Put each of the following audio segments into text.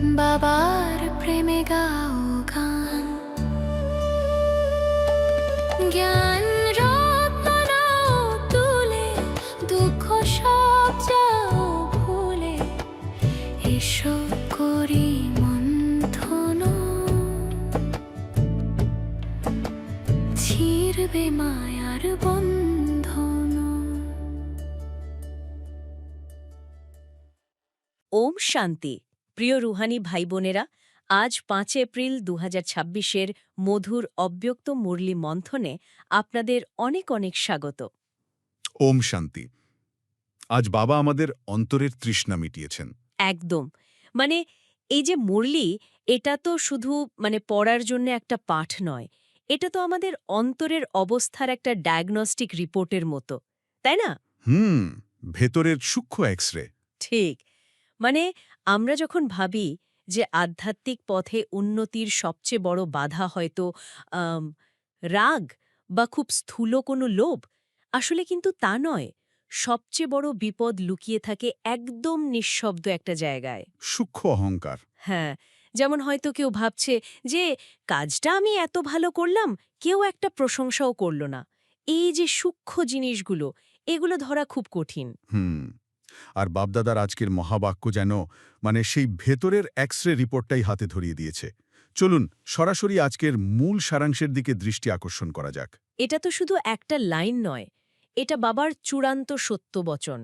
বাবার প্রেমে গাও গান, জ্ঞান রত্ন নাও তুলে, দুঃখ সব যাও ভুলে, এসো করি মন্থন, ছিড়বে মায়ার বন্ধন। ওম শান্তি। প্রিয় রুহানি ভাই বোনেরা, আজ 5 এপ্রিল 2026-এর মধুর অব্যক্ত মুরলি মন্থনে আপনাদের অনেক অনেক স্বাগত। ওম শান্তি। আজ বাবা আমাদের অন্তরের তৃষ্ণা মিটিয়েছেন। একদম। মানে এই যে মুরলি, এটা তো শুধু পড়ার জন্য একটা পাঠ নয়, এটা তো আমাদের অন্তরের অবস্থার একটা ডায়াগনস্টিক রিপোর্টের মতো, তাই না? ভেতরের সূক্ষ্ম এক্স-রে। ঠিক। আমরা যখন ভাবি যে আধ্যাত্মিক পথে উন্নতির সবচেয়ে বড় বাধা হয়তো রাগ বা খুব স্থূল কোনো লোভ, আসলে কিন্তু তা নয়। সবচেয়ে বড় বিপদ লুকিয়ে থাকে একদম নিঃশব্দ একটা জায়গায়। সূক্ষ্ম অহংকার। হ্যাঁ, যেমন হয়তো কেউ ভাবছে যে কাজটা আমি এত ভালো করলাম, কেউ একটা প্রশংসাও করল না। এই যে সূক্ষ্ম জিনিসগুলো, এগুলো ধরা খুব কঠিন। আর বাপদাদার আজকের মহাবাক্য যেন সেই ভেতরের এক্স-রে রিপোর্টটাই হাতে ধরিয়ে দিয়েছে। চলুন সরাসরি আজকের মূল সারাংশের দিকে দৃষ্টি আকর্ষণ করা যাক। এটা তো শুধু একটা লাইন নয়, এটা বাবার চূড়ান্ত সত্য বচন।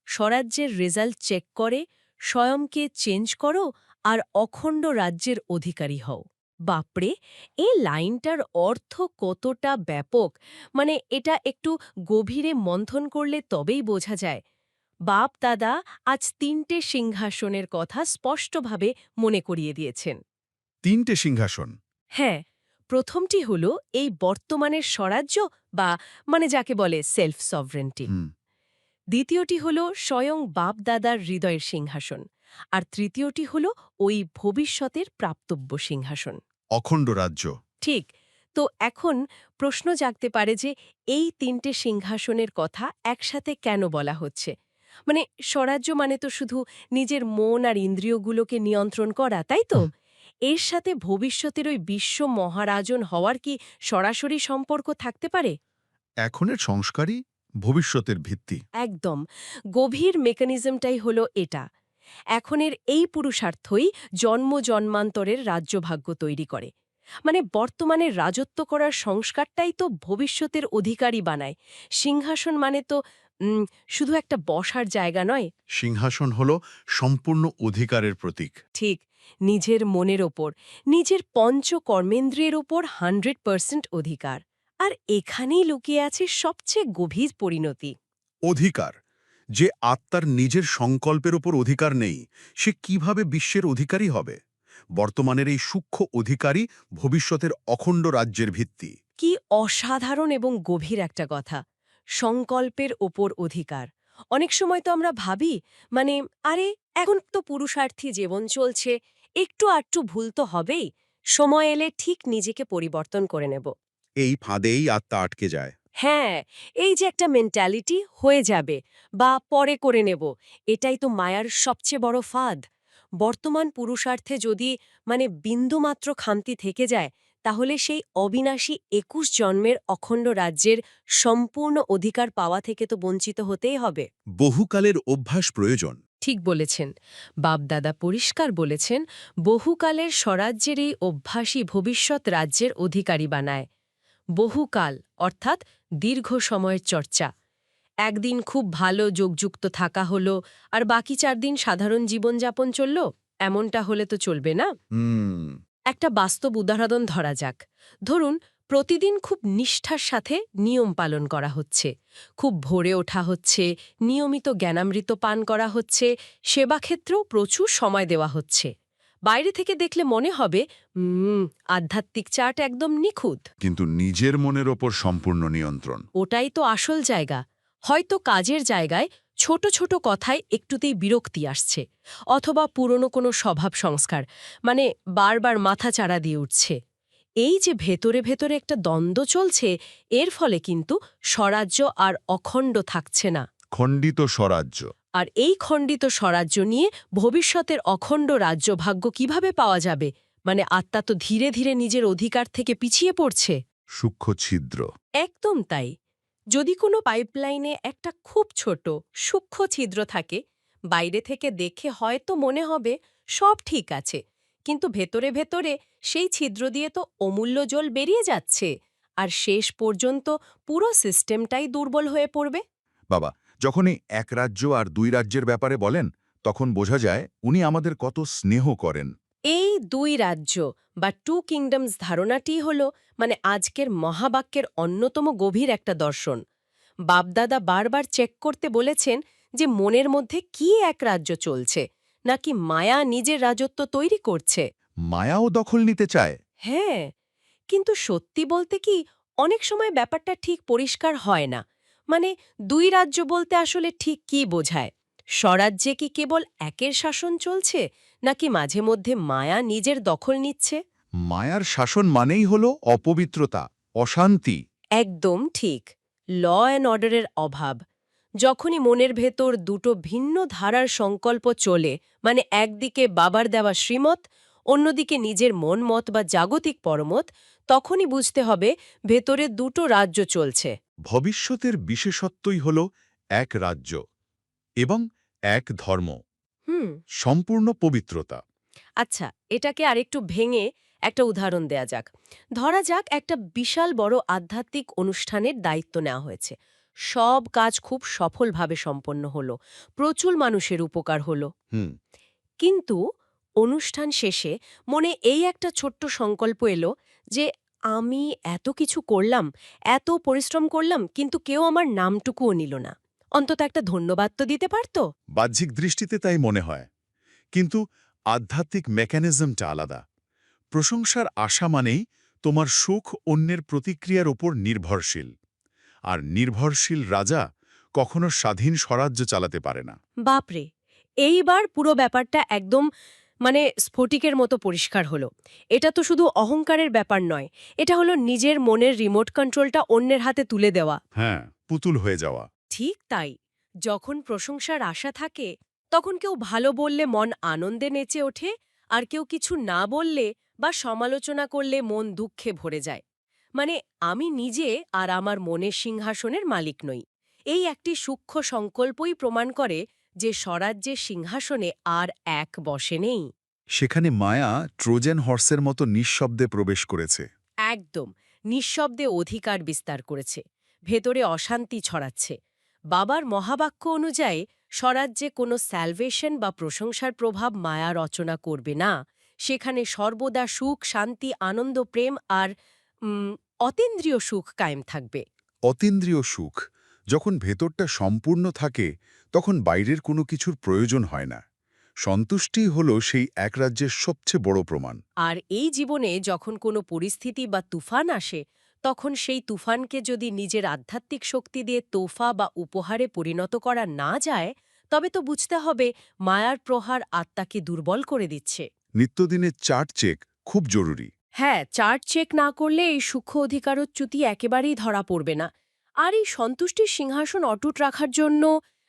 স্বরাজ্যের রেজাল্ট চেক করে স্বয়ংকে চেঞ্জ করো আর অখণ্ড রাজ্যের অধিকারী হও। বাপরে, এই লাইনটার অর্থ কতটা ব্যাপক! এটা একটু গভীরে মন্থন করলে তবেই বোঝা যায়। বাপ দাদা আজ 3টে সিংহাসনের কথা স্পষ্টভাবে মনে করিয়ে দিয়েছেন। 3টে সিংহাসন। হ্যাঁ, প্রথমটি হল এই বর্তমানের স্বরাজ্য বা যাকে বলে সেলফ সভরেন্টি। দ্বিতীয়টি হল স্বয়ং বাপ দাদার হৃদয়ের সিংহাসন। আর তৃতীয়টি হল ওই ভবিষ্যতের প্রাপ্তব্য সিংহাসন, অখণ্ড রাজ্য। ঠিক। তো এখন প্রশ্ন জাগতে পারে যে এই 3টে সিংহাসনের কথা একসাথে কেন বলা হচ্ছে? স্বরাজ্য তো শুধু নিজের মন আর ইন্দ্রিয়গুলোকে নিয়ন্ত্রণ করা, তাই তো? এর সাথে ভবিষ্যতের ওই বিশ্ব মহারাজন হওয়ার কি সরাসরি সম্পর্ক থাকতে পারে? এখনের সংস্কারই ভবিষ্যতের ভিত্তি। একদম। গভীর মেকানিজমটাই হলো এটা। এখনের এই পুরুষার্থই জন্ম জন্মান্তরের রাজ্যভাগ্য তৈরি করে। বর্তমানে রাজত্ব করার সংস্কারটাই তো ভবিষ্যতের অধিকারী বানায়। সিংহাসন তো শুধু একটা বসার জায়গা নয়। সিংহাসন হল সম্পূর্ণ অধিকারের প্রতীক। ঠিক। নিজের মনের ওপর, নিজের পঞ্চকর্মেন্দ্রিয়ের ওপর 100% অধিকার। আর এখানেই লুকিয়ে আছে সবচেয়ে গভীর পরিণতি। অধিকার। যে আত্মার নিজের সংকল্পের ওপর অধিকার নেই, সে কিভাবে বিশ্বের অধিকারী হবে? বর্তমানের এই সূক্ষ্ম অধিকারই ভবিষ্যতের অখণ্ড রাজ্যের ভিত্তি। কি অসাধারণ এবং গভীর একটা কথা! সংকল্পের ওপর অধিকার। অনেক সময় তো আমরা ভাবি আরে এখন তো পুরুষার্থী জীবন চলছে, একটু আটটু ভুল তো হবেই, সময় এলে ঠিক নিজেকে পরিবর্তন করে নেব। এই ফাঁদেই আত্মা আটকে যায়। হ্যাঁ, এই যে একটা মেন্টালিটি, হয়ে যাবে বা পরে করে নেব, এটাই তো মায়ার সবচেয়ে বড় ফাঁদ। বর্তমান পুরুষার্থে যদি বিন্দুমাত্র খামতি থেকে যায়, তাহলে সেই অবিনাশী 21 জন্মের অখণ্ড রাজ্যের সম্পূর্ণ অধিকার পাওয়া থেকে তো বঞ্চিত হতেই হবে। বহুকালের অভ্যাস প্রয়োজন। ঠিক বলেছেন। বাপদাদা পরিষ্কার বলেছেন, বহুকালের স্বরাজ্যের এই অভ্যাসই ভবিষ্যৎ রাজ্যের অধিকারী বানায়। বহুকাল অর্থাৎ দীর্ঘ সময়ের চর্চা। একদিন খুব ভালো যোগযুক্ত থাকা হলো আর বাকি 4 দিন সাধারণ জীবনযাপন চলল, এমনটা হলে তো চলবে না। একটা বাস্তব উদাহরণ ধরা যাক। ধরুন, প্রতিদিন খুব নিষ্ঠার সাথে নিয়ম পালন করা হচ্ছে, খুব ভোরে ওঠা হচ্ছে, নিয়মিত জ্ঞানামৃত পান করা হচ্ছে, সেবাক্ষেত্রেও প্রচুর সময় দেওয়া হচ্ছে। বাইরে থেকে দেখলে মনে হবে আধ্যাত্মিক চার্ট একদম নিখুঁত। কিন্তু নিজের মনের ওপর সম্পূর্ণ নিয়ন্ত্রণ। ওটাই তো আসল জায়গা। হয়তো কাজের জায়গায় ছোট ছোট কথায় একটুতেই বিরক্তি আসছে, অথবা পুরনো কোনো স্বভাব সংস্কার বারবার মাথা চাড়া দিয়ে উঠছে। এই যে ভেতরে ভেতরে একটা দ্বন্দ্ব চলছে, এর ফলে কিন্তু স্বরাজ্য আর অখণ্ড থাকছে না। খণ্ডিত স্বরাজ্য। আর এই খণ্ডিত স্বরাজ্য নিয়ে ভবিষ্যতের অখণ্ড রাজ্যভাগ্য কিভাবে পাওয়া যাবে? মানে আত্মা তো ধীরে ধীরে নিজের অধিকার থেকে পিছিয়ে পড়ছে। সূক্ষ্ম ছিদ্র। একদম তাই। যদি কোনো পাইপলাইনে একটা খুব ছোট সূক্ষ্ম ছিদ্র থাকে, বাইরে থেকে দেখে হয়তো মনে হবে সব ঠিক আছে, কিন্তু ভেতরে ভেতরে সেই ছিদ্র দিয়ে তো অমূল্য জল বেরিয়ে যাচ্ছে, আর শেষ পর্যন্ত পুরো সিস্টেমটাই দুর্বল হয়ে পড়বে। বাবা, যখনই এক রাজ্য আর দুই রাজ্যের ব্যাপারে বলেন, তখন বোঝা যায় উনি আমাদের কত স্নেহ করেন। এই দুই রাজ্য বা টু কিংডমস ধারণাটি হল মানে আজকের মহাবাক্যের অন্যতম গভীর একটা দর্শন। বাপদাদা বারবার চেক করতে বলেছেন যে মনের মধ্যে কি এক রাজ্য চলছে, নাকি মায়া নিজের রাজত্ব তৈরি করছে। মায়াও দখল নিতে চায়। হ্যাঁ, কিন্তু সত্যি বলতে কি অনেক সময় ব্যাপারটা ঠিক পরিষ্কার হয় না। মানে দুই রাজ্য বলতে আসলে ঠিক কি বোঝায়? স্বরাজ্যে কি কেবল একের শাসন চলছে, নাকি মাঝে মধ্যে মায়া নিজের দখল নিচ্ছে? মায়ার শাসন মানেই হল অপবিত্রতা, অশান্তি। একদম ঠিক। ল অ্যান্ড অর্ডারের অভাব। যখনই মনের ভেতর দুটো ভিন্ন ধারার সংকল্প চলে, মানে একদিকে বাবার দেওয়া শ্রীমত, অন্যদিকে নিজের মন মত বা জাগতিক পরমত, তখনই বুঝতে হবে ভেতরে দুটো রাজ্য চলছে। ভবিষ্যতের বিশেষত্বই হল এক রাজ্য এবং এক ধর্ম, হুম। সম্পূর্ণ পবিত্রতা। আচ্ছা, এটাকে আরেকটু ভেঙে একটা উদাহরণ দেয়া যাক। ধরা যাক একটা বিশাল বড় আধ্যাত্মিক অনুষ্ঠানের দায়িত্ব নেওয়া হয়েছে। সব কাজ খুব সফলভাবে সম্পন্ন হলো, প্রচুর মানুষের উপকার হলো। হুম। কিন্তু অনুষ্ঠান শেষে মনে এই একটা ছোট্ট সংকল্প এলো যে আমি এত কিছু করলাম, এত পরিশ্রম করলাম, কিন্তু কেউ আমার নামটুকুও নিল না। অন্তত একটা ধন্যবাদ তো দিতে পারত। বাহ্যিক দৃষ্টিতে তাই মনে হয়, কিন্তু আধ্যাত্মিক মেকানিজমটা আলাদা। প্রশংসার আশা মানেই তোমার সুখ অন্যের প্রতিক্রিয়ার ওপর নির্ভরশীল, আর নির্ভরশীল রাজা কখনো স্বাধীন স্বরাজ্য চালাতে পারে না। বাপরে, এইবার পুরো ব্যাপারটা একদম মানে স্ফটিকের মতো পরিষ্কার হলো। এটা তো শুধু অহংকারের ব্যাপার নয়, এটা হলো নিজের মনের রিমোট কন্ট্রোলটা অন্যের হাতে তুলে দেওয়া। হ্যাঁ, পুতুল হয়ে যাওয়া। ঠিক তাই। যখন প্রশংসার আশা থাকে, তখন কেউ ভালো বললে মন আনন্দে নেচে ওঠে, আর কেউ কিছু না বললে বা সমালোচনা করলে মন দুঃখে ভরে যায়। মানে আমি নিজে আর আমার মনের সিংহাসনের মালিক নই। এই একটি সূক্ষ্ম সংকল্পই প্রমাণ করে যে স্বরাজ্যের সিংহাসনে আর এক বসে নেই। সেখানে মায়া ট্রোজান হর্সের মতো নিঃশব্দে প্রবেশ করেছে। একদম নিঃশব্দে অধিকার বিস্তার করেছে, ভেতরে অশান্তি ছড়াচ্ছে। বাবার মহাবাক্য অনুযায়ী স্বরাজ্যে কোনো স্যালভেশন বা প্রশংসার প্রভাব মায়া রচনা করবে না। সেখানে সর্বদা সুখ, শান্তি, আনন্দ, প্রেম আর অতীন্দ্রিয় সুখ কায়েম থাকবে। অতীন্দ্রিয় সুখ যখন ভেতরটা সম্পূর্ণ থাকে, তখন বাইরের কোনো কিছুর প্রয়োজন হয় না। সন্তুষ্টিই হল সেই এক রাজ্যের সবচেয়ে বড় প্রমাণ। আর এই জীবনে যখন কোনো পরিস্থিতি বা তুফান আসে, তখন সেই তুফানকে যদি নিজের আধ্যাত্মিক শক্তি দিয়ে তোফা বা উপহারে পরিণত করা না যায়, তবে তো বুঝতে হবে মায়ার প্রহার আত্মাকে দুর্বল করে দিচ্ছে। নিত্যদিনের চার্ট চেক খুব জরুরি। হ্যাঁ, চার্ট চেক না করলে এই সূক্ষ্ম অধিকারচ্যুতি একেবারেই ধরা পড়বে না। আর এই সন্তুষ্টির সিংহাসন অটুট রাখার জন্য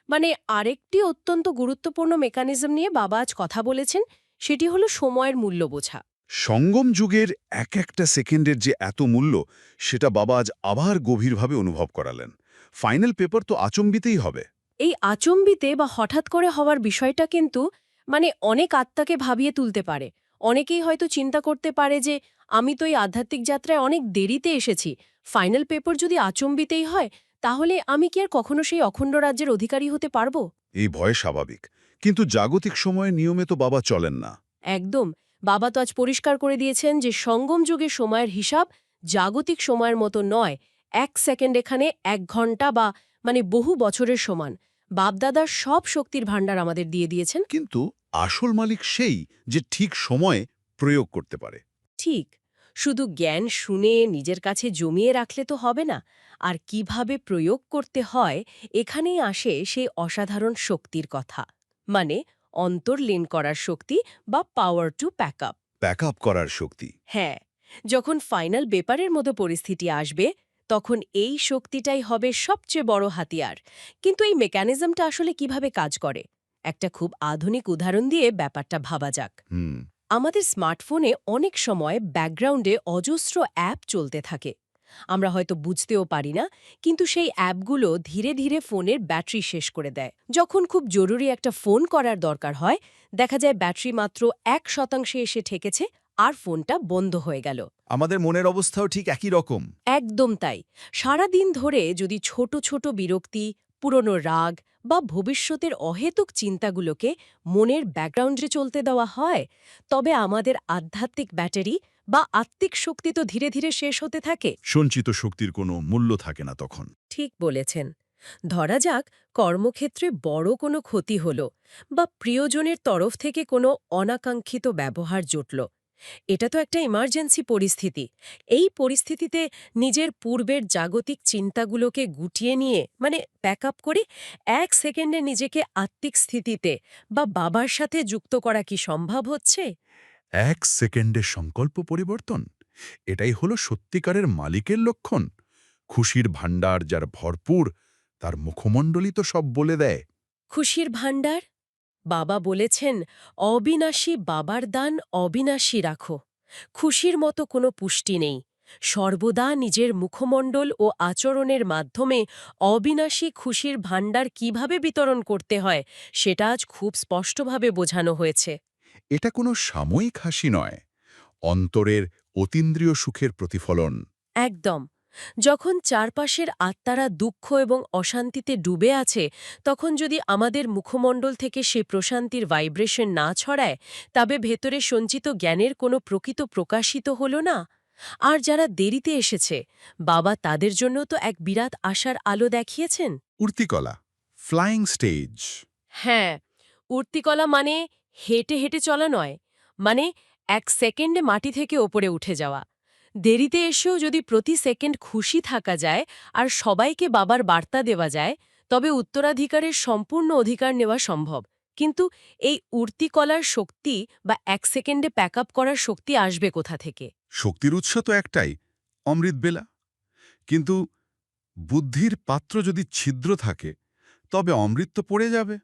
মানে আরেকটি অত্যন্ত গুরুত্বপূর্ণ মেকানিজম নিয়ে বাবা আজ কথা বলেছেন, সেটি হলো সময়ের মূল্য বোঝা। সঙ্গম যুগের এক একটা সেকেন্ডের যে এত মূল্য, সেটা বাবা আজ আবার গভীরভাবে অনুভব করালেন। ফাইনাল পেপার তো আচম্বিতেই হবে। এই আচম্বিতে বা হঠাৎ করে হওয়ার বিষয়টা কিন্তু মানে অনেক আত্মাকে ভাবিয়ে তুলতে পারে। অনেকেই হয়তো চিন্তা করতে পারে যে আমি তো এই আধ্যাত্মিক যাত্রায় অনেক দেরিতে এসেছি, ফাইনাল পেপার যদি আচম্বিতেই হয়, তাহলে আমি কি আর কখনো সেই অখণ্ড রাজ্যের অধিকারী হতে পারবো? এই ভয় স্বাভাবিক, কিন্তু জাগতিক সময়ে নিয়মে তো বাবা চলেন না। একদম। বাবা তো আজ পরিষ্কার করে দিয়েছেন যে সঙ্গম যুগের সময়ের হিসাব জাগতিক সময়ের মতো নয়। 1 সেকেন্ড এখানে 1 ঘন্টা বা মানে বহু বছরের সমান। বাপদাদার সব শক্তির ভাণ্ডার আমাদের দিয়ে দিয়েছেন। কিন্তু আসল মালিক সেই যে ঠিক সময়ে প্রয়োগ করতে পারে। ঠিক। শুধু জ্ঞান শুনে নিজের কাছে জমিয়ে রাখলে তো হবে না। আর কিভাবে প্রয়োগ করতে হয়, এখানেই আসে সেই অসাধারণ শক্তির কথা। মানে অন্তর্লীন করার শক্তি বা power to pack up. Backup করার শক্তি। হ্যাঁ, যখন ফাইনাল পেপারের মতো পরিস্থিতি আসবে, তখন এই শক্তিটাই হবে সবচেয়ে বড় হাতিয়ার। কিন্তু এই মেকানিজমটা আসলে কিভাবে কাজ করে, একটা খুব আধুনিক উদাহরণ দিয়ে ব্যাপারটা ভাবা যাক। আমাদের স্মার্টফোনে অনেক সময় ব্যাকগ্রাউন্ডে অজস্র অ্যাপ চলতে থাকে। আমরা হয়তো বুঝতেও পারি না, কিন্তু সেই অ্যাপগুলো ধীরে ধীরে ফোনের ব্যাটারি শেষ করে দেয়। যখন খুব জরুরি একটা ফোন করার দরকার হয়, দেখা যায় ব্যাটারি মাত্র 1% এসে ঠেকেছে আর ফোনটা বন্ধ হয়ে গেল। আমাদের মনের অবস্থাও ঠিক একই রকম। একদম তাই। সারাদিন ধরে যদি ছোট ছোট বিরক্তি, পুরনো রাগ বা ভবিষ্যতের অহেতুক চিন্তাগুলোকে মনের ব্যাকগ্রাউন্ডে চলতে দেওয়া হয়, তবে আমাদের আধ্যাত্মিক ব্যাটারি বা আত্মিক শক্তি তো ধীরে ধীরে শেষ হতে থাকে। সঞ্চিত শক্তির কোনো মূল্য থাকে না তখন। ঠিক বলেছেন। ধরা যাক কর্মক্ষেত্রে বড় কোনো ক্ষতি হল বা প্রিয়জনের তরফ থেকে কোনো অনাকাঙ্ক্ষিত ব্যবহার জুটল। এটা তো একটা ইমার্জেন্সি পরিস্থিতি। এই পরিস্থিতিতে নিজের পূর্বের জাগতিক চিন্তাগুলোকে গুটিয়ে নিয়ে, মানে প্যাকআপ করে 1 সেকেন্ডে নিজেকে আত্মিক স্থিতিতে বা বাবার সাথে যুক্ত করা কি সম্ভব হচ্ছে? 1 সেকেন্ডের সংকল্প পরিবর্তন, এটাই হলো সত্যিকারের মালিকের লক্ষণ। খুশির ভাণ্ডার যার ভরপুর, তার মুখমণ্ডলই তো সব বলে দেয়। খুশির ভাণ্ডার? বাবা বলেছেন, অবিনাশী বাবার দান অবিনাশী রাখো। খুশির মতো কোনো পুষ্টি নেই। সর্বদা নিজের মুখমণ্ডল ও আচরণের মাধ্যমে অবিনাশী খুশির ভাণ্ডার কিভাবে বিতরণ করতে হয়, সেটা আজ খুব স্পষ্টভাবে বোঝানো হয়েছে। এটা কোনো সাময়িক হাসি নয়, অন্তরের অতীন্দ্রিয় সুখের প্রতিফলন। একদম। যখন চারপাশের আত্মারা দুঃখ এবং অশান্তিতে ডুবে আছে, তখন যদি আমাদের মুখমণ্ডল থেকে সে প্রশান্তির ভাইব্রেশন না ছড়ায়, তবে ভেতরে সঞ্চিত জ্ঞানের কোনো প্রকৃত প্রকাশিত হল না। আর যারা দেরিতে এসেছে, বাবা তাদের জন্য তো এক বিরাট আশার আলো দেখিয়েছেন। উর্তিকলা, ফ্লাইং স্টেজ। হ্যাঁ, উর্তিকলা মানে হেঁটে হেঁটে চলা নয়, মানে 1 সেকেন্ডে মাটি থেকে ওপরে উঠে যাওয়া। দেরিতে এসেও যদি প্রতি সেকেন্ড খুশি থাকা যায় আর সবাইকে বাবার বার্তা দেওয়া যায়, তবে উত্তরাধিকারের সম্পূর্ণ অধিকার নেওয়া সম্ভব। কিন্তু এই উর্তিকলার শক্তি বা 1 সেকেন্ডে প্যাকআপ করার শক্তি আসবে কোথা থেকে? শক্তির উৎস তো একটাই, অমৃতবেলা। কিন্তু বুদ্ধির পাত্র যদি ছিদ্র থাকে, তবে অমৃত তো পড়ে যাবে।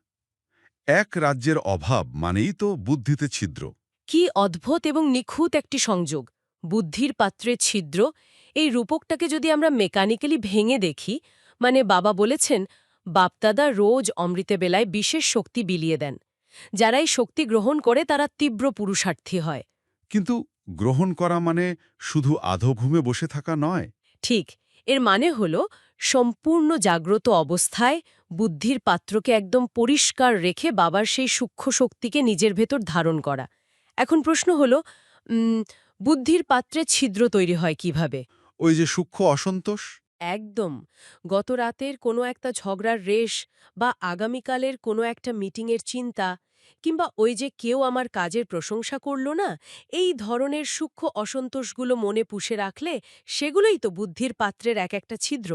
এক রাজ্যের অভাব মানেই তো বুদ্ধিতে ছিদ্র। কি অদ্ভুত এবং নিখুঁত একটি সংযোগ! বুদ্ধির পাত্রে ছিদ্র, এই রূপকটাকে যদি আমরা মেকানিক্যালি ভেঙে দেখি, মানে বাবা বলেছেন, বাপদাদা রোজ অমৃতে বেলায় বিশেষ শক্তি বিলিয়ে দেন। যারা এই শক্তি গ্রহণ করে তারা তীব্র পুরুষার্থী হয়। কিন্তু গ্রহণ করা মানে শুধু আধোঘুমে বসে থাকা নয়। ঠিক, এর মানে হল সম্পূর্ণ জাগ্রত অবস্থায় বুদ্ধির পাত্রকে একদম পরিষ্কার রেখে বাবার সেই সূক্ষ্ম শক্তিকে নিজের ভেতর ধারণ করা। এখন প্রশ্ন হল, বুদ্ধির পাত্রে ছিদ্র তৈরি হয় কিভাবে? ওই যে সূক্ষ্ম অসন্তোষ। একদম। গত রাতের কোনো একটা ঝগড়ার রেশ বা আগামীকালের কোনো একটা মিটিংয়ের চিন্তা, কিংবা ওই যে কেউ আমার কাজের প্রশংসা করল না, এই ধরনের সূক্ষ্ম অসন্তোষগুলো মনে পুষে রাখলে সেগুলোই তো বুদ্ধির পাত্রের এক একটা ছিদ্র।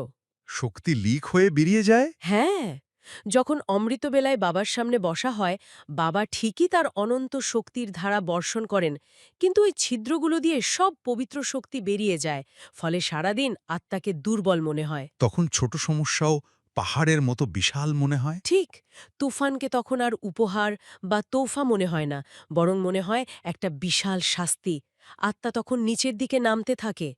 শক্তি লিক হয়ে বেরিয়ে যায়। হ্যাঁ, যখন অমৃতবেলায় বাবার সামনে বসা হয়, বাবা ঠিকই তার অনন্ত শক্তির ধারা বর্ষণ করেন, কিন্তু ওই ছিদ্রগুলো দিয়ে সব পবিত্র শক্তি বেরিয়ে যায়। ফলে সারাদিন আত্মাকে দুর্বল মনে হয়। তখন ছোট সমস্যাও পাহাড়ের মতো বিশাল মনে হয়। ঠিক, তুফানকে তখন আর উপহার বা তোফা মনে হয় না, বরং মনে হয় একটা বিশাল শাস্তি। আত্মা তখন নিচের দিকে নামতে থাকে।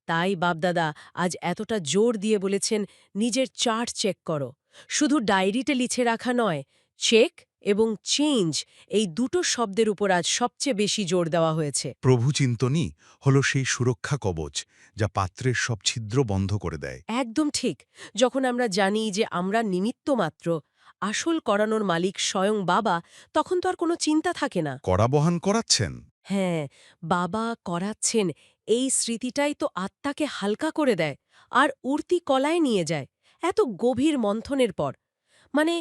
তাই বাপদাদা আজ এতটা জোর দিয়ে বলেছেন, নিজের চার্ট চেক করো। শুধু ডায়েরিতে লিখে রাখা নয়, চেক এবং চেঞ্জ, এই দুটো শব্দের উপর আজ সবচেয়ে বেশি জোর দেওয়া হয়েছে। প্রভু চিন্তনই হলো সেই সুরক্ষা কবচ, যা পাত্রের সব ছিদ্র বন্ধ করে দেয়। একদম ঠিক। যখন আমরা জানি যে আমরা নিমিত্ত মাত্র, আসল করানোর মালিক স্বয়ং বাবা, তখন তো আর কোনো চিন্তা থাকে না। কড়া বহন করাচ্ছেন। হ্যাঁ, বাবা করাচ্ছেন, এই স্মৃতিটাই তো আত্মাকে হালকা করে দেয় আর উর্তি কলায় নিয়ে যায়। এত গভীর মন্থনের পর, মানে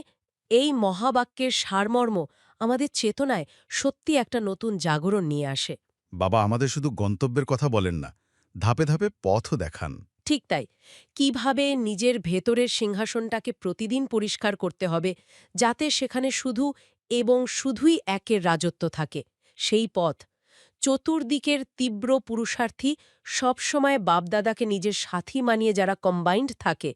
এই মহাবাক্যের সারমর্ম আমাদের চেতনায় সত্যি একটা নতুন জাগরণ নিয়ে আসে। বাবা আমাদের শুধু গন্তব্যের কথা বলেন না, ধাপে ধাপে পথও দেখান। ঠিক তাই। কিভাবে নিজের ভেতরের সিংহাসনটাকে প্রতিদিন পরিষ্কার করতে হবে, যাতে সেখানে শুধু এবং শুধুই একের রাজত্ব থাকে, সেই পথ। চতুর্দিকের তীব্র পুরুষার্থী, সবসময় বাপদাদাকে নিজের সাথী মানিয়ে যারা কম্বাইন্ড থাকে,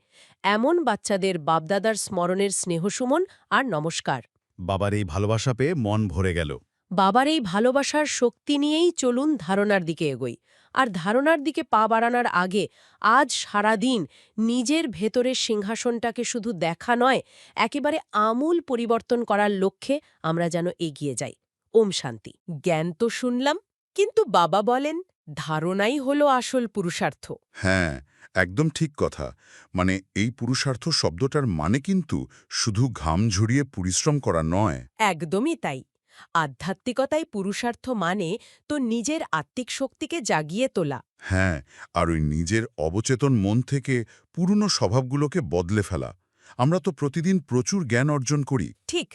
এমন বাচ্চাদের বাপদাদার স্মরণের স্নেহসুমন আর নমস্কার। বাবার এই ভালোবাসা পেয়ে মন ভরে গেল। বাবার এই ভালোবাসার শক্তি নিয়েই চলুন ধারণার দিকে এগোই। আর ধারণার দিকে পা বাড়ানোর আগে আজ সারাদিন নিজের ভেতরের সিংহাসনটাকে শুধু দেখা নয়, একেবারে আমূল পরিবর্তন করার লক্ষ্যে আমরা যেন এগিয়ে যাই। ওম শান্তি। জ্ঞান তো শুনলাম, কিন্তু বাবা বলেন ধারণাই হলো আসল পুরুষার্থ। হ্যাঁ, একদম ঠিক কথা। মানে এই পুরুষার্থ শব্দটার মানে কিন্তু শুধু ঘাম ঝরিয়ে পরিশ্রম করা নয়। একদমই তাই। আধ্যাত্মিকতায় পুরুষার্থ মানে তো নিজের আত্মিক শক্তিকে জাগিয়ে তোলা। হ্যাঁ, আর ওই নিজের অবচেতন মন থেকে পুরনো স্বভাবগুলোকে বদলে ফেলা। আমরা তো প্রতিদিন প্রচুর জ্ঞান অর্জন করি। ঠিক,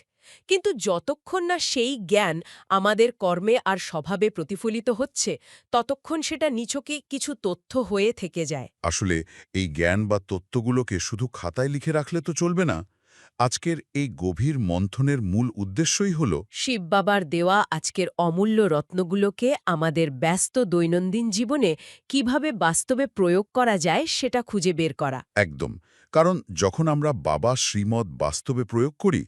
কিন্তু যতক্ষণ না সেই জ্ঞান আমাদের কর্মে আর স্বভাবে প্রতিফলিত হচ্ছে, ততক্ষণ সেটা নিছকই কিছু তথ্য হয়ে থেকে যায়। আসলে এই জ্ঞান বা তত্ত্বগুলোকে শুধু খাতায় লিখে রাখলে তো চলবে না। আজকের এই গভীর মন্থনের মূল উদ্দেশ্যই হল শিব বাবার দেওয়া আজকের অমূল্য রত্নগুলোকে আমাদের ব্যস্ত দৈনন্দিন জীবনে কিভাবে বাস্তবে প্রয়োগ করা যায় সেটা খুঁজে বের করা। একদম। কারণ যখন আমরা বাবা শ্রীমদ বাস্তবে প্রয়োগ করি,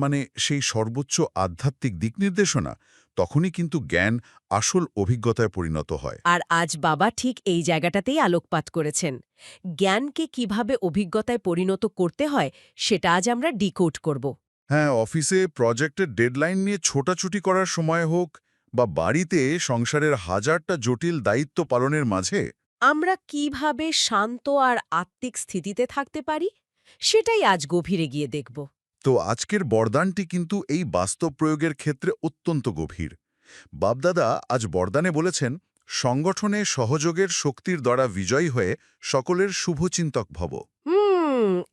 মানে সেই সর্বোচ্চ আধ্যাত্মিক দিক নির্দেশনা, তখনই কিন্তু জ্ঞান আসল অভিজ্ঞতায় পরিণত হয়। আর আজ বাবা ঠিক এই জায়গাটাতেই আলোকপাত করেছেন। জ্ঞানকে কিভাবে অভিজ্ঞতায় পরিণত করতে হয় সেটা আজ আমরা ডিকোড করব। হ্যাঁ, অফিসে প্রজেক্টের ডেডলাইন নিয়ে ছোটাছুটি করার সময় হোক, বা বাড়িতে সংসারের হাজারটা জটিল দায়িত্ব পালনের মাঝে আমরা কিভাবে শান্ত আর আত্মিক স্থিতিতে থাকতে পারি সেটাই আজ গভীরে গিয়ে দেখব। তো আজকের বরদানটি কিন্তু এই বাস্তব প্রয়োগের ক্ষেত্রে অত্যন্ত গভীর। বাপদাদা আজ বরদানে বলেছেন, সংগঠনে সহযোগের শক্তির দ্বারা বিজয়ী হয়ে সকলের শুভচিন্তক ভব।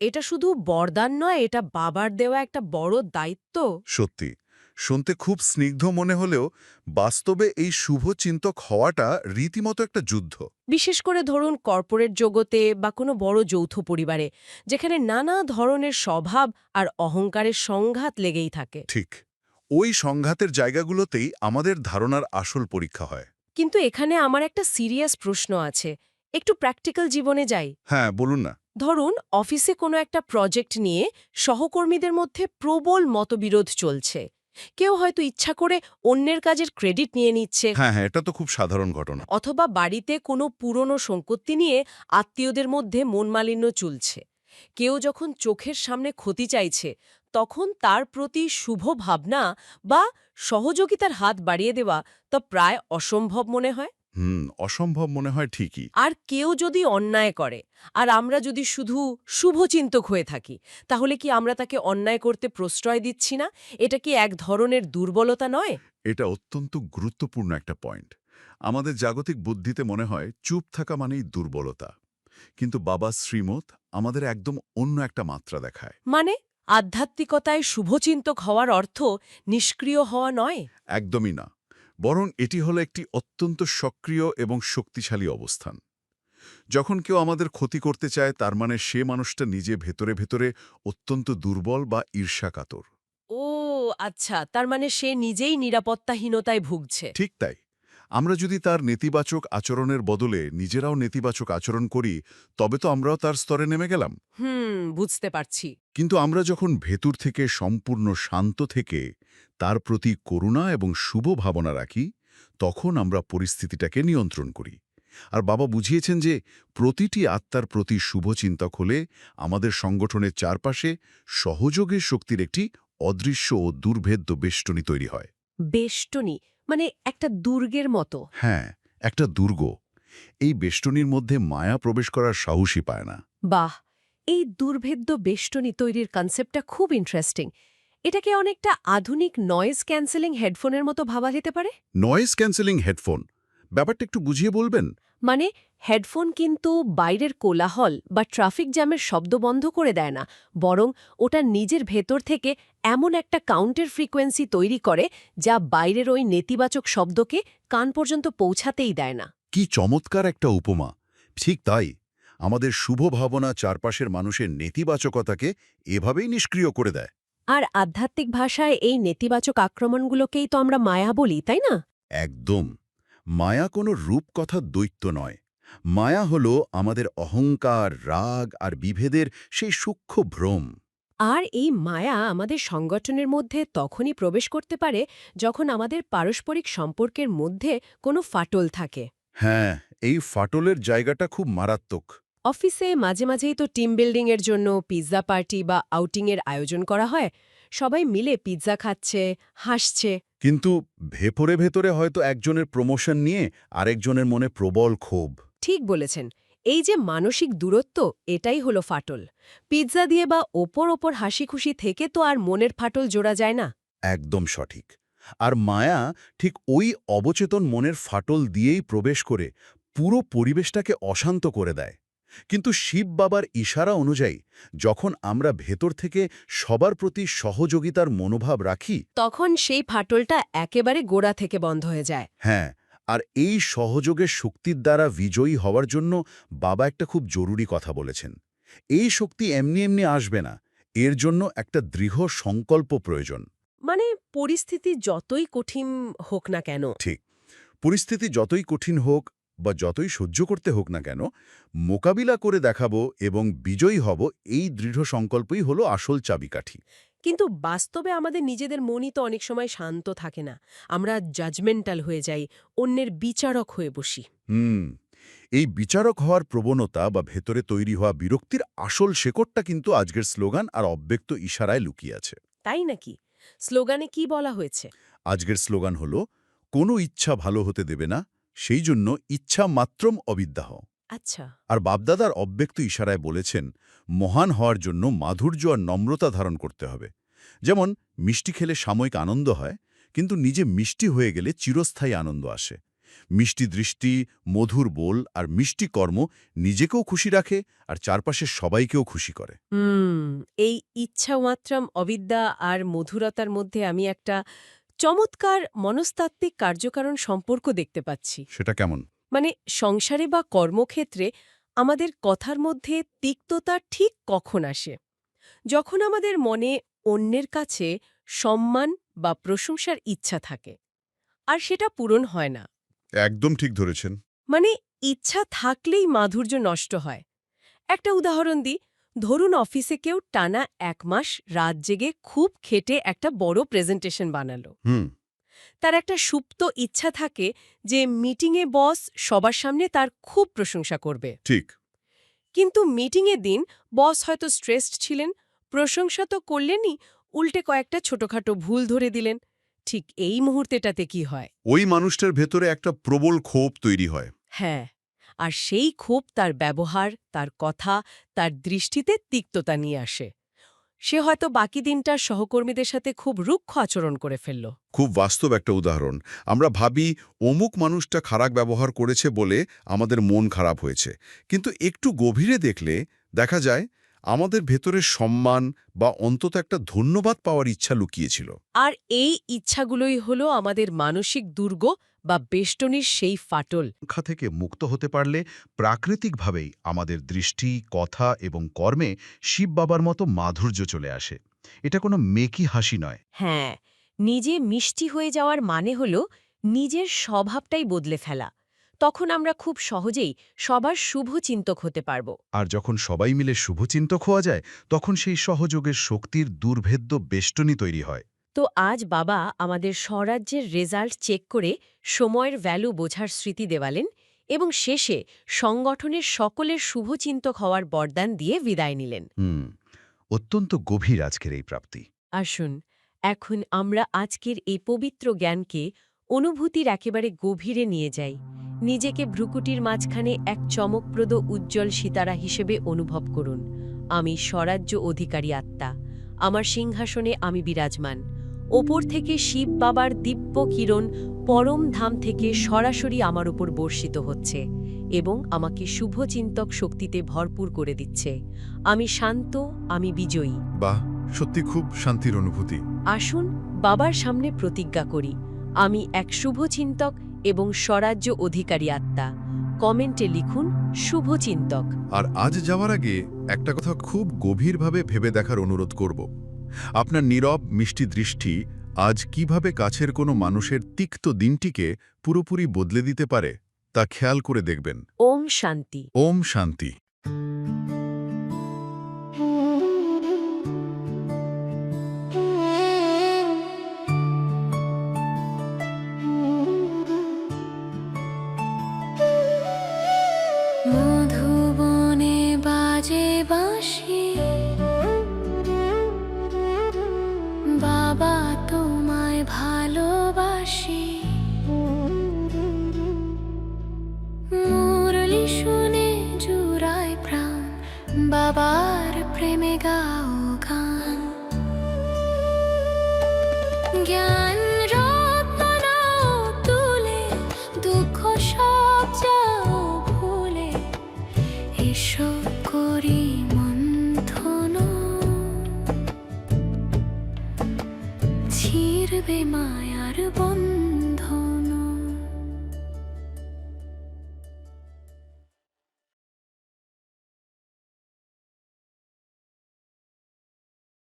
এটা শুধু বরদান নয়, এটা বাবার দেওয়া একটা বড় দায়িত্ব। সত্যি, শুনতে খুব স্নিগ্ধ মনে হলেও বাস্তবে এই শুভচিন্তক হওয়াটা রীতিমতো একটা যুদ্ধ। বিশেষ করে ধরুন কর্পোরেট জগতে বা কোনো বড় যৌথ পরিবারে, যেখানে নানা ধরনের স্বভাব আর অহংকারের সংঘাত লেগেই থাকে। ঠিক, ওই সংঘাতের জায়গাগুলোতেই আমাদের ধারণার আসল পরীক্ষা হয়। কিন্তু এখানে আমার একটা সিরিয়াস প্রশ্ন আছে। একটু প্র্যাকটিক্যাল জীবনে যাই। হ্যাঁ, বলুন না। ধরুন অফিসে কোনো একটা প্রজেক্ট নিয়ে সহকর্মীদের মধ্যে প্রবল মতবিরোধ চলছে। কেউ হয়তো ইচ্ছা করে অন্যের কাজের ক্রেডিট নিয়ে নিচ্ছে, হ্যাঁ, এটা তো খুব সাধারণ ঘটনা। অথবা বাড়িতে কোনো পুরনো সম্পত্তি নিয়ে আত্মীয়দের মধ্যে মনমালিন্য চলছে। কেউ যখন চোখের সামনে ক্ষতি চাইছে, তখন তার প্রতি শুভ ভাবনা বা সহযোগিতার হাত বাড়িয়ে দেওয়া তা প্রায় অসম্ভব মনে হয়। অসম্ভব মনে হয় ঠিকই। আর কেউ যদি অন্যায় করে আর আমরা যদি শুধু শুভচিন্তক হয়ে থাকি, তাহলে কি আমরা তাকে অন্যায় করতে প্রশ্রয় দিচ্ছি না? এটা কি এক ধরনের দুর্বলতা নয়? এটা অত্যন্ত গুরুত্বপূর্ণ একটা পয়েন্ট। আমাদের জাগতিক বুদ্ধিতে মনে হয় চুপ থাকা মানেই দুর্বলতা। কিন্তু বাবা শ্রীমত আমাদের একদম অন্য একটা মাত্রা দেখায়। মানে আধ্যাত্মিকতায় শুভচিন্তক হওয়ার অর্থ নিষ্ক্রিয় হওয়া নয়। একদমই না, বরং এটি হলো একটি অত্যন্ত সক্রিয় এবং শক্তিশালী অবস্থান। যখন কেউ আমাদের ক্ষতি করতে চায়, তার মানে সে মানুষটা নিজে ভেতরে ভেতরে অত্যন্ত দুর্বল বা ঈর্ষাকাতর। ও আচ্ছা, তার মানে সে নিজেই নিরাপত্তাহীনতায় ভুগছে। ঠিক তাই। আমরা যদি তার নেতিবাচক আচরণের বদলে নিজেরাও নেতিবাচক আচরণ করি, তবে তো আমরাও তার স্তরে নেমে গেলাম। বুঝতে পারছি। কিন্তু আমরা যখন ভেতর থেকে সম্পূর্ণ শান্ত থেকে তার প্রতি করুণা এবং শুভ ভাবনা রাখি, তখন আমরা পরিস্থিতিটাকে নিয়ন্ত্রণ করি। আর বাবা বুঝিয়েছেন যে প্রতিটি আত্মার প্রতি শুভচিন্তক হলে আমাদের সংগঠনের চারপাশে সহযোগের শক্তির একটি অদৃশ্য ও দুর্ভেদ্য বেষ্টনী তৈরি হয়। বেষ্টনী মানে একটা দুর্গের মতো। হ্যাঁ, একটা দুর্গ। এই বেষ্টনীর মধ্যে মায়া প্রবেশ করার সাহসই পায় না। বাহ, এই দুর্ভেদ্য বেষ্টনী তৈরির কনসেপ্টটা খুব ইন্টারেস্টিং। এটাকে অনেকটা আধুনিক নয়েজ ক্যান্সেলিং হেডফোনের মতো ভাবা যেতে পারে। নয়েজ ক্যান্সেলিং হেডফোন, ব্যাপারটা একটু বুঝিয়ে বলবেন? মানে হেডফোন কিন্তু বাইরের কোলাহল বা ট্রাফিক জ্যামের শব্দ বন্ধ করে দেয় না, বরং ওটা নিজের ভেতর থেকে এমন একটা কাউন্টার ফ্রিকোয়েন্সি তৈরি করে যা বাইরের ওই নেতিবাচক শব্দকে কান পর্যন্ত পৌঁছাতেই দেয় না। কি চমৎকার একটা উপমা! ঠিক তাই, আমাদের শুভ ভাবনা চারপাশের মানুষের নেতিবাচকতাকে এভাবেই নিষ্ক্রিয় করে দেয়। আর আধ্যাত্মিক ভাষায় এই নেতিবাচক আক্রমণগুলোকেই তো আমরা মায়া বলি, তাই না? একদম। মায়া কোনো রূপকথার দৈত্য নয়। মায়া হলো আমাদের অহংকার, রাগ আর বিভেদের সেই সূক্ষ্ম ভ্রম। আর এই মায়া আমাদের সংগঠনের মধ্যে তখনই প্রবেশ করতে পারে যখন আমাদের পারস্পরিক সম্পর্কের মধ্যে কোনো ফাটল থাকে। হ্যাঁ, এই ফাটলের জায়গাটা খুব মারাত্মক। অফিসে মাঝে মাঝেই তো টিম বিল্ডিংয়ের জন্য পিৎজা পার্টি বা আউটিংয়ের আয়োজন করা হয়। সবাই মিলে পিৎজা খাচ্ছে, হাসছে। কিন্তু ভেতরে ভেতরে হয়তো একজনের প্রমোশন নিয়ে আরেকজনের মনে প্রবল ক্ষোভ। ঠিক বলেছেন। এই যে মানসিক দূরত্ব, এটাই হলো ফাটল। পিৎজা দিয়ে বা ওপর হাসি খুশি থেকে তো আর মনের ফাটল জোড়া যায় না। একদম সঠিক। আর মায়া ঠিক ওই অবচেতন মনের ফাটল দিয়েই প্রবেশ করে পুরো পরিবেশটাকে অশান্ত করে দেয়। কিন্তু শিব বাবার ইশারা অনুযায়ী যখন আমরা ভেতর থেকে সবার প্রতি সহযোগিতার মনোভাব রাখি, তখন সেই ফাটলটা একেবারে গোড়া থেকে বন্ধ হয়ে যায়। হ্যাঁ, আর এই সহযোগের শক্তির দ্বারা বিজয়ী হওয়ার জন্য বাবা একটা খুব জরুরি কথা বলেছেন। এই শক্তি এমনি এমনি আসবে না, এর জন্য একটা দৃঢ় সংকল্প প্রয়োজন। মানে পরিস্থিতি যতই কঠিন হোক না কেন। ঠিক, পরিস্থিতি যতই কঠিন হোক বা যতই সহ্য করতে হোক না কেন, মোকাবিলা করে দেখাবো এবং বিজয়ী হব, এই দৃঢ় সংকল্পই হলো আসল চাবিকাঠি। কিন্তু বাস্তবে আমাদের নিজেদের মনই তো অনেক সময় শান্ত থাকে না। আমরা জাজমেন্টাল হয়ে যাই, অন্যের বিচারক হয়ে বসি। এই বিচারক হওয়ার প্রবণতা বা ভেতরে তৈরি হওয়া বিরক্তির আসল শেকড়টা কিন্তু আজকের স্লোগান আর অব্যক্ত ইশারায় লুকিয়ে আছে। তাই নাকি? স্লোগানে কি বলা হয়েছে? আজকের স্লোগান হলো, কোনো ইচ্ছা ভালো হতে দেবে না, সেই জন্য ইচ্ছা মাত্রম অবিদ্যাহ। আচ্ছা। আর বাপদাদার অব্যক্ত ইশারায় বলেছেন, মহান হওয়ার জন্য মাধুর্য আর নম্রতা ধারণ করতে হবে। যেমন মিষ্টি খেলে সাময়িক আনন্দ হয়, কিন্তু নিজে মিষ্টি হয়ে গেলে চিরস্থায়ী আনন্দ আসে। মিষ্টি দৃষ্টি, মধুর বোল আর মিষ্টি কর্ম নিজেকেও খুশি রাখে আর চারপাশের সবাইকেও খুশি করে। এই ইচ্ছা মাত্রাম অবিদ্যা আর মধুরতার মধ্যে আমি একটা চমৎকার মনস্তাত্ত্বিক কার্যকারণ সম্পর্ক দেখতে পাচ্ছি। সেটা কেমন? মানে সংসারে বা কর্মক্ষেত্রে আমাদের কথার মধ্যে তিক্ততা ঠিক কখন আসে? যখন আমাদের মনে অন্যের কাছে সম্মান বা প্রশংসার ইচ্ছা থাকে আর সেটা পূরণ হয় না। একদম ঠিক ধরেছেন। মানে ইচ্ছা থাকলেই মাধুর্য নষ্ট হয়। একটা উদাহরণ দিই। ধরুন অফিসে কেউ টানা 1 মাস রাত জেগে খুব খেটে একটা বড় প্রেজেন্টেশন বানালো। তার একটা সুপ্ত ইচ্ছা থাকে যে মিটিংয়ে বস সবার সামনে তার খুব প্রশংসা করবে। ঠিক। কিন্তু মিটিংয়ের দিন বস হয়তো স্ট্রেসড ছিলেন, প্রশংসা তো করলেনই, উল্টে কয়েকটা ছোটখাটো ভুল ধরে দিলেন। ঠিক এই মুহূর্তেটাতে কি হয়? ওই মানুষটার ভেতরে একটা প্রবল ক্ষোভ তৈরি হয়। হ্যাঁ, আর সেই ক্ষোভ তার ব্যবহার, তার কথা, তার দৃষ্টিতে তিক্ততা নিয়ে আসে। সে হয়তো বাকি দিনটা সহকর্মীদের সাথে খুব রুক্ষ আচরণ করে ফেলল। খুব বাস্তব একটা উদাহরণ। আমরা ভাবি অমুক মানুষটা খারাপ ব্যবহার করেছে বলে আমাদের মন খারাপ হয়েছে, কিন্তু একটু গভীরে দেখলে দেখা যায় আমাদের ভেতরে সম্মান বা অন্তত একটা ধন্যবাদ পাওয়ার ইচ্ছা লুকিয়েছিল। আর এই ইচ্ছাগুলোই হলো আমাদের মানসিক দুর্গ বা বেষ্টনীর সেই ফাটল। সংখ্যা থেকে মুক্ত হতে পারলে প্রাকৃতিকভাবেই আমাদের দৃষ্টি, কথা এবং কর্মে শিব বাবার মতো মাধুর্য চলে আসে। এটা কোনো মেকি হাসি নয়। হ্যাঁ, নিজে মিষ্টি হয়ে যাওয়ার মানে হল নিজের স্বভাবটাই বদলে ফেলা। তখন আমরা খুব সহজেই সবার শুভচিন্তক হতে পারব। আর যখন সবাই মিলে শুভচিন্তক হওয়া যায়, তখন সেই সহযোগের শক্তির দুর্ভেদ্য বেষ্টনী তৈরি হয়। তো আজ বাবা আমাদের স্বরাজ্যের রেজাল্ট চেক করে সময়ের ভ্যালু বোঝার স্মৃতি দেওয়ালেন এবং শেষে সংগঠনের সকলের শুভচিন্তক হওয়ার বরদান দিয়ে বিদায় নিলেন। অত্যন্ত গভীর আজকের এই প্রাপ্তি। আসুন, এখন আমরা আজকের এই পবিত্র জ্ঞানকে অনুভূতির একেবারে গভীরে নিয়ে যাই। নিজেকে ভ্রুকুটির মাঝখানে এক চমকপ্রদ উজ্জ্বল সিতারা হিসেবে অনুভব করুন। আমি স্বরাজ্য অধিকারী আত্মা, আমার সিংহাসনে আমি বিরাজমান। ওপর থেকে শিব বাবার দিব্য কিরণ পরম ধাম থেকে সরাসরি আমার উপর বর্ষিত হচ্ছে এবং আমাকে শুভচিন্তক শক্তিতে ভরপুর করে দিচ্ছে। আমি শান্ত, আমি বিজয়ী। বাহ, সত্যি খুব শান্তির অনুভূতি। আসুন বাবার সামনে প্রতিজ্ঞা করি, আমি এক শুভচিন্তক এবং স্বরাজ্য অধিকারী আত্মা। কমেন্টে লিখুন শুভচিন্তক। আর আজ যাওয়ার আগে একটা কথা খুব গভীরভাবে ভেবে দেখার অনুরোধ করব। আপনার নীরব মিষ্টি দৃষ্টি আজ কিভাবে কাছের কোনো মানুষের তিক্ত দিনটিকে পুরোপুরি বদলে দিতে পারে তা খেয়াল করে দেখবেন। ওম শান্তি। ওম শান্তি। মধুবনে বাজে বাঁশি, বাবা তোমায় ভালোবাসি। মুরলি শুনে জুড়ায় প্রাণ, বাবার প্রেমে গাও গান। জ্ঞান রত্ন নাও তুলে, দুঃখ সব যাও ভুলে, এসো করি মন্থন। ছিড়বে মায়ার বন্ধন।